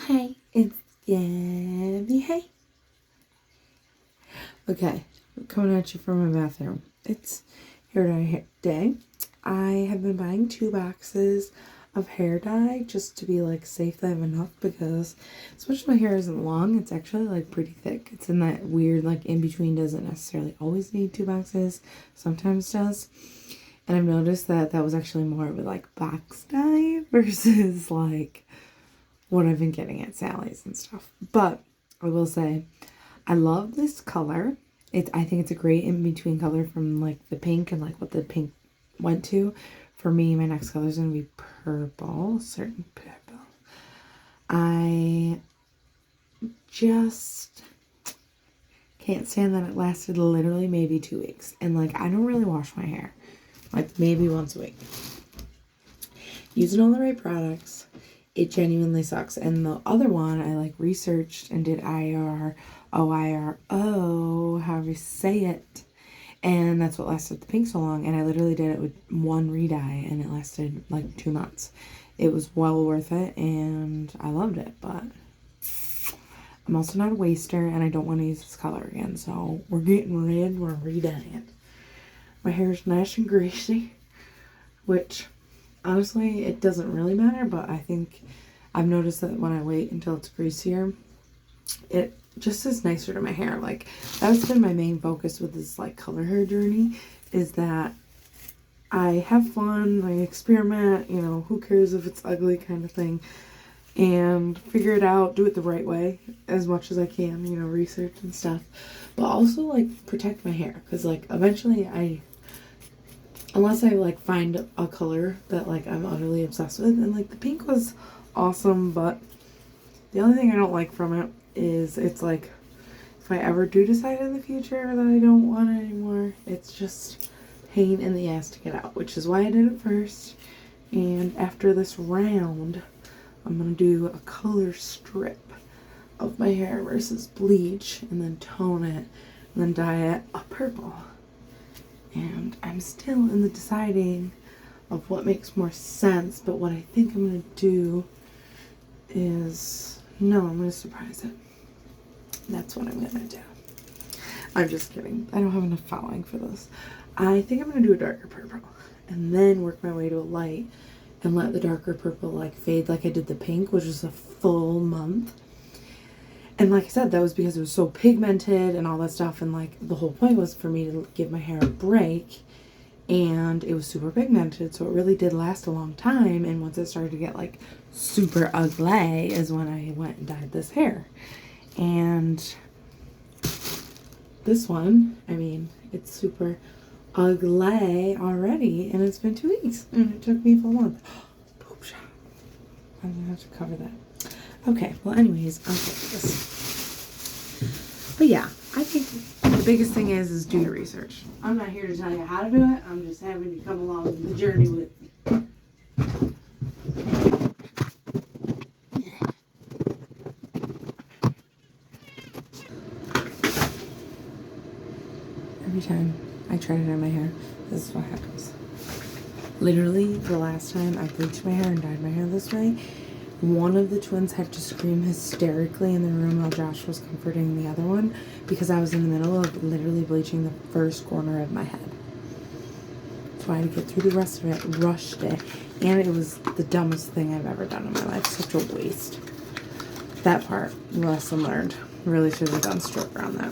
Hey, it's Gabby. Hey. Okay, coming at you from my bathroom. It's hair dye day. I have been buying 2 boxes of hair dye just to be like safe that I have enough, because as much as my hair isn't long, it's actually like pretty thick. It's in that weird like in between, doesn't necessarily always need 2 boxes, sometimes does. And I've noticed that that was actually more of a like box dye versus like what I've been getting at Sally's and stuff. But I will say, I love this color. I think it's a great in-between color from like the pink and like what the pink went to. For me, my next color is going to be purple, certain purple. I just can't stand that it lasted literally maybe 2 weeks. And like, I don't really wash my hair. Like maybe once a week. Using all the right products, it genuinely sucks. And the other one, I like researched and did IRO, however you say it. And that's what lasted the pink so long. And I literally did it with one re-dye and it lasted like 2 months. It was well worth it and I loved it. But I'm also not a waster and I don't want to use this color again. So we're getting red, we're re-dyeing. My hair is nice and greasy, which honestly, it doesn't really matter, but I think I've noticed that when I wait until it's greasier, it just is nicer to my hair. Like, that's been my main focus with this, like, color hair journey, is that I have fun, I experiment, you know, who cares if it's ugly kind of thing, and figure it out, do it the right way as much as I can, you know, research and stuff, but also, like, protect my hair, because, like, eventually unless I like find a color that like I'm utterly obsessed with, and like the pink was awesome, but the only thing I don't like from it is it's like if I ever do decide in the future that I don't want it anymore, it's just pain in the ass to get out, which is why I did it first. And after this round, I'm gonna do a color strip of my hair versus bleach, and then tone it, and then dye it a purple. And I'm still in the deciding of what makes more sense, but what I think I'm going to do is, no, I'm going to surprise it. That's what I'm going to do. I'm just kidding. I don't have enough following for this. I think I'm going to do a darker purple and then work my way to a light and let the darker purple like fade like I did the pink, which was a full month. And like I said, that was because it was so pigmented and all that stuff. And like the whole point was for me to give my hair a break. And it was super pigmented. So it really did last a long time. And once it started to get like super ugly is when I went and dyed this hair. And this one, I mean, it's super ugly already. And it's been 2 weeks. And it took me a full month. Poop shot. I'm going to have to cover that. Okay, well anyways, I'll get this. But yeah, I think the biggest thing is do your research. I'm not here to tell you how to do it. I'm just having you come along the journey with me. Every time I try to dye my hair, this is what happens. Literally, the last time I bleached my hair and dyed my hair this way, one of the twins had to scream hysterically in the room while Josh was comforting the other one because I was in the middle of literally bleaching the first corner of my head. So I had to get through the rest of it, rushed it, and it was the dumbest thing I've ever done in my life. Such a waste. That part, lesson learned. Really should have done stroke around that.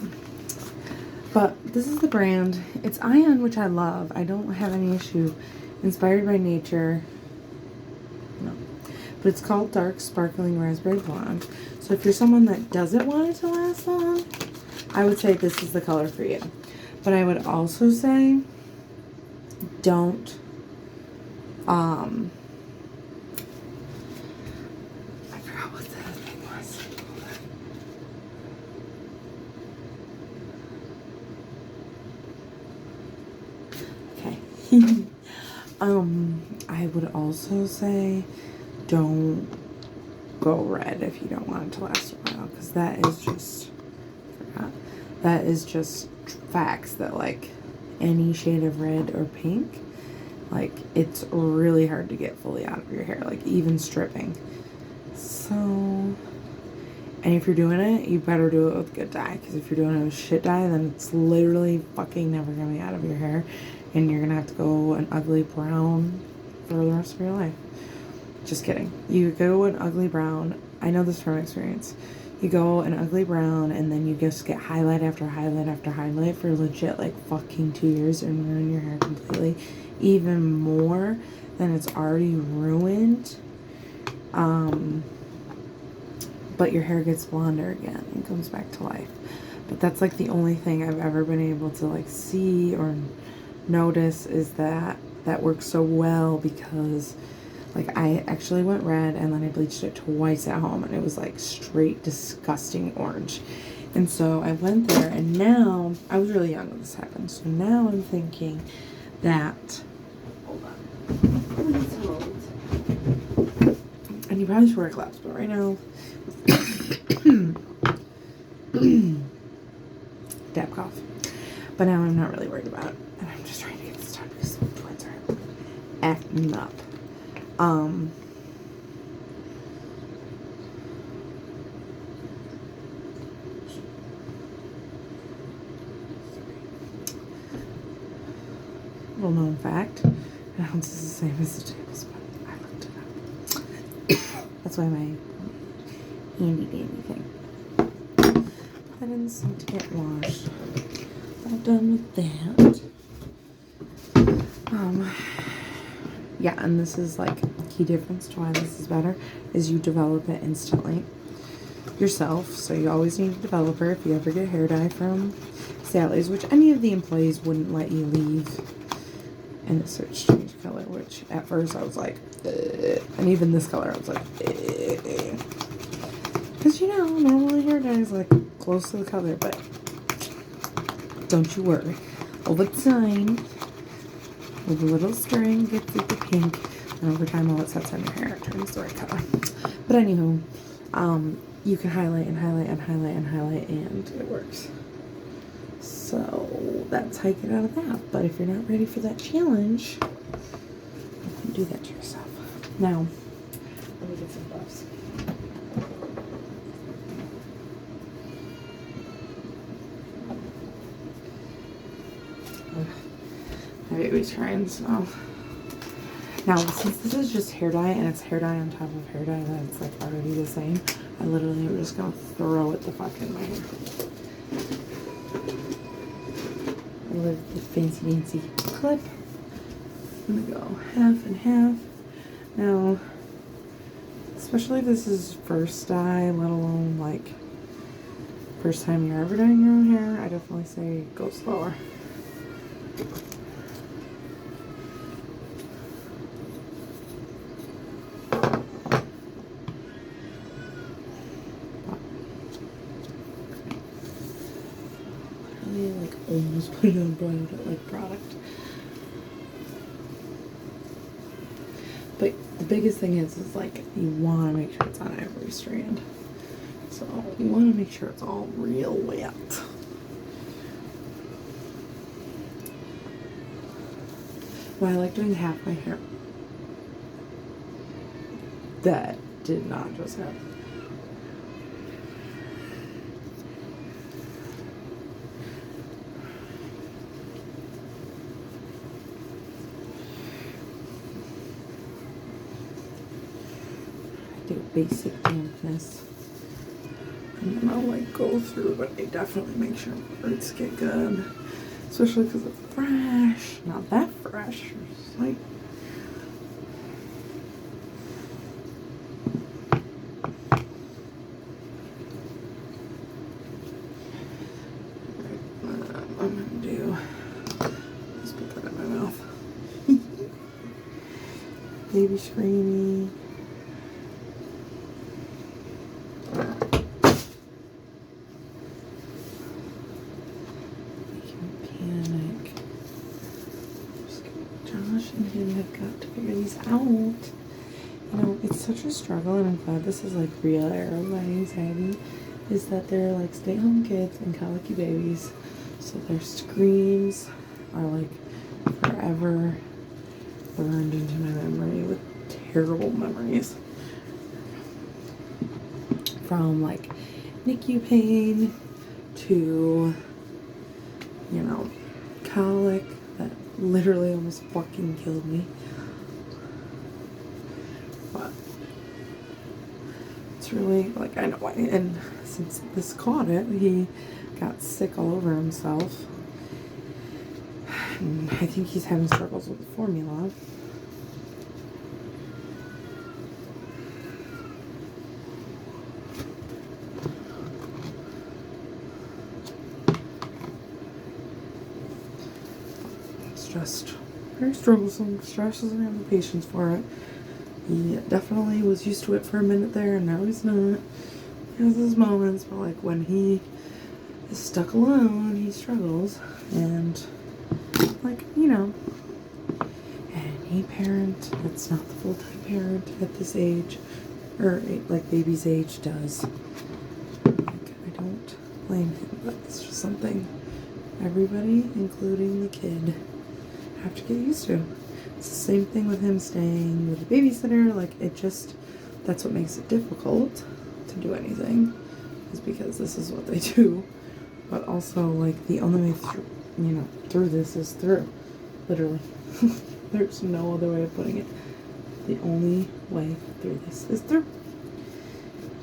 But this is the brand. It's Ion, which I love. I don't have any issue. Inspired by nature. No. But it's called Dark Sparkling Raspberry Blonde. So if you're someone that doesn't want it to last long, I would say this is the color for you. But I would also say don't I forgot what the other thing was. Okay. I would also say don't go red if you don't want it to last a while, because that is just facts that like any shade of red or pink, like it's really hard to get fully out of your hair, like even stripping. So And if you're doing it, you better do it with good dye. Because if you're doing it with shit dye, then it's literally fucking never going to be out of your hair. And you're going to have to go an ugly brown for the rest of your life. Just kidding. You go an ugly brown. I know this from experience. You go an ugly brown and then you just get highlight after highlight after highlight for legit like fucking 2 years and ruin your hair completely. Even more than it's already ruined. But your hair gets blonder again and comes back to life. But that's like the only thing I've ever been able to like see or notice is that works so well, because like I actually went red and then I bleached it twice at home and it was like straight disgusting orange. And so I went there, and now I was really young when this happened. So now I'm thinking that, hold on, please hold. And you probably should wear gloves, but right now, dab cough. But now I'm not really worried about it, and I'm just trying to get this done because the twins are acting up. Little known fact, an ounce is the same as a tablespoon. I looked it up. That's why my handy dandy thing. Put in some to get washed. All done with that. Yeah, and this is like key difference to why this is better is you develop it instantly yourself. So you always need a developer if you ever get hair dye from Sally's, which any of the employees wouldn't let you leave and it starts to change color, which at first I was like, ugh. And even this color I was like, because you know, normally hair dye is like close to the color, but don't you worry. Over time, with a little stirring, it gets super pink, and over time, all it sets on your hair, it turns the right color. But anywho, you can highlight and highlight and highlight and highlight, and it works. So that's how you get out of that. But if you're not ready for that challenge, you can do that to yourself. Now, let me get some gloves. My baby's crying, so. Now, since this is just hair dye, and it's hair dye on top of hair dye that's like already the same, I literally am just gonna throw it the fuck in my hair. With the fancy clip. I'm gonna go half and half. Now, especially if this is first dye, let alone like first time you're ever dyeing your own hair, I definitely say go slower. Like almost put it on like product. But the biggest thing is like you want to make sure it's on every strand. So you want to make sure it's all real wet. But I like doing half my hair. That did not just happen. Basic dampness, and then I'll like go through, but I definitely make sure my roots get good, especially because it's fresh. Not that fresh, it's like I'm gonna do, let's put that in my mouth. Baby screamy. I've got to figure these out. You know, it's such a struggle, and I'm glad this is like real era of my anxiety, is that they're like stay-at-home kids and colicky babies, so their screams are like forever burned into my memory with terrible memories from like NICU pain to, you know, colic that literally almost fucking killed me. But it's really, like, I know why. And since this caught it, he got sick all over himself. And I think he's having struggles with the formula. It's just very troublesome. Josh doesn't have the patience for it. He definitely was used to it for a minute there, and now he's not. He has his moments, but like when he is stuck alone, he struggles. And like, you know, any parent that's not the full-time parent at this age, or like baby's age, does. Like, I don't blame him, but it's just something everybody, including the kid, have to get used to. It's the same thing with him staying with a babysitter. Like, it just, that's what makes it difficult to do anything, is because this is what they do. But also, like, the only way through, you know, through this is through. Literally. There's no other way of putting it. The only way through this is through.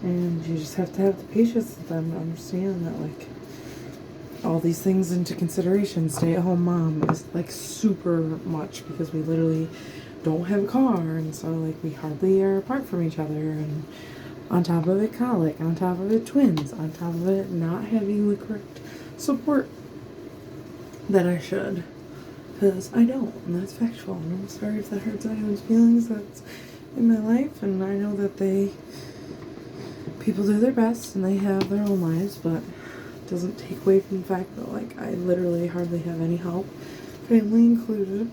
And you just have to have the patience with them to understand that, like, all these things into consideration. Stay-at-home mom is, like, super much because we literally don't have a car. And so, like, we hardly are apart from each other. And on top of it, colic. On top of it, twins. On top of it, not having the correct support that I should. Because I don't, and that's factual. And I'm sorry if that hurts anyone's feelings that's in my life. And I know that people do their best and they have their own lives, but it doesn't take away from the fact that, like, I literally hardly have any help, family included.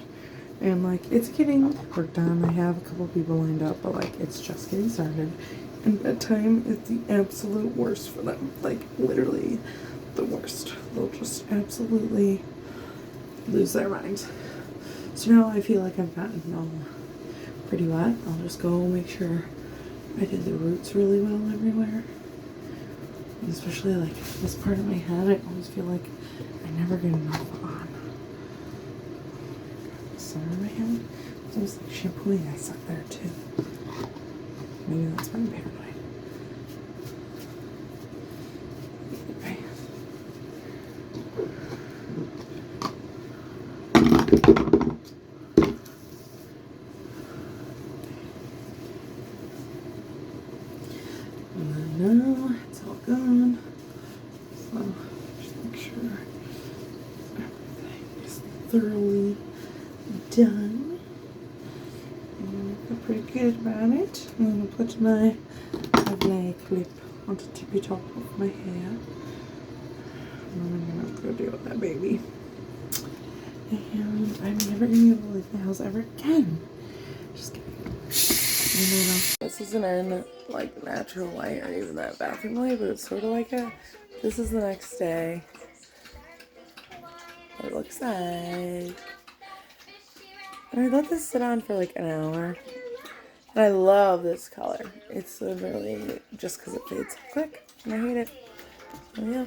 And, like, it's getting worked on. I have a couple people lined up, but, like, it's just getting started. And bedtime is the absolute worst for them. Like, literally the worst. They'll just absolutely lose their minds. So now I feel like I've gotten all pretty wet. I'll just go make sure I did the roots really well everywhere. And especially like this part of my head, I always feel like I never get enough on the center of my head. It's almost like shampooing I suck there too. Maybe that's why I'm paranoid. Now it's all gone. So just make sure everything is thoroughly done. And I feel pretty good about it. I'm gonna put my lovely clip on the tippy top of my hair. And I'm gonna go deal with that baby. And I'm never gonna be able to leave the house ever again. Just kidding. This isn't in like natural light or even that bathroom light, but it's sort of like this is the next day. What it looks like. And I let this sit on for like an hour. And I love this color. It's literally just because it fades so quick. And I hate it. So yeah.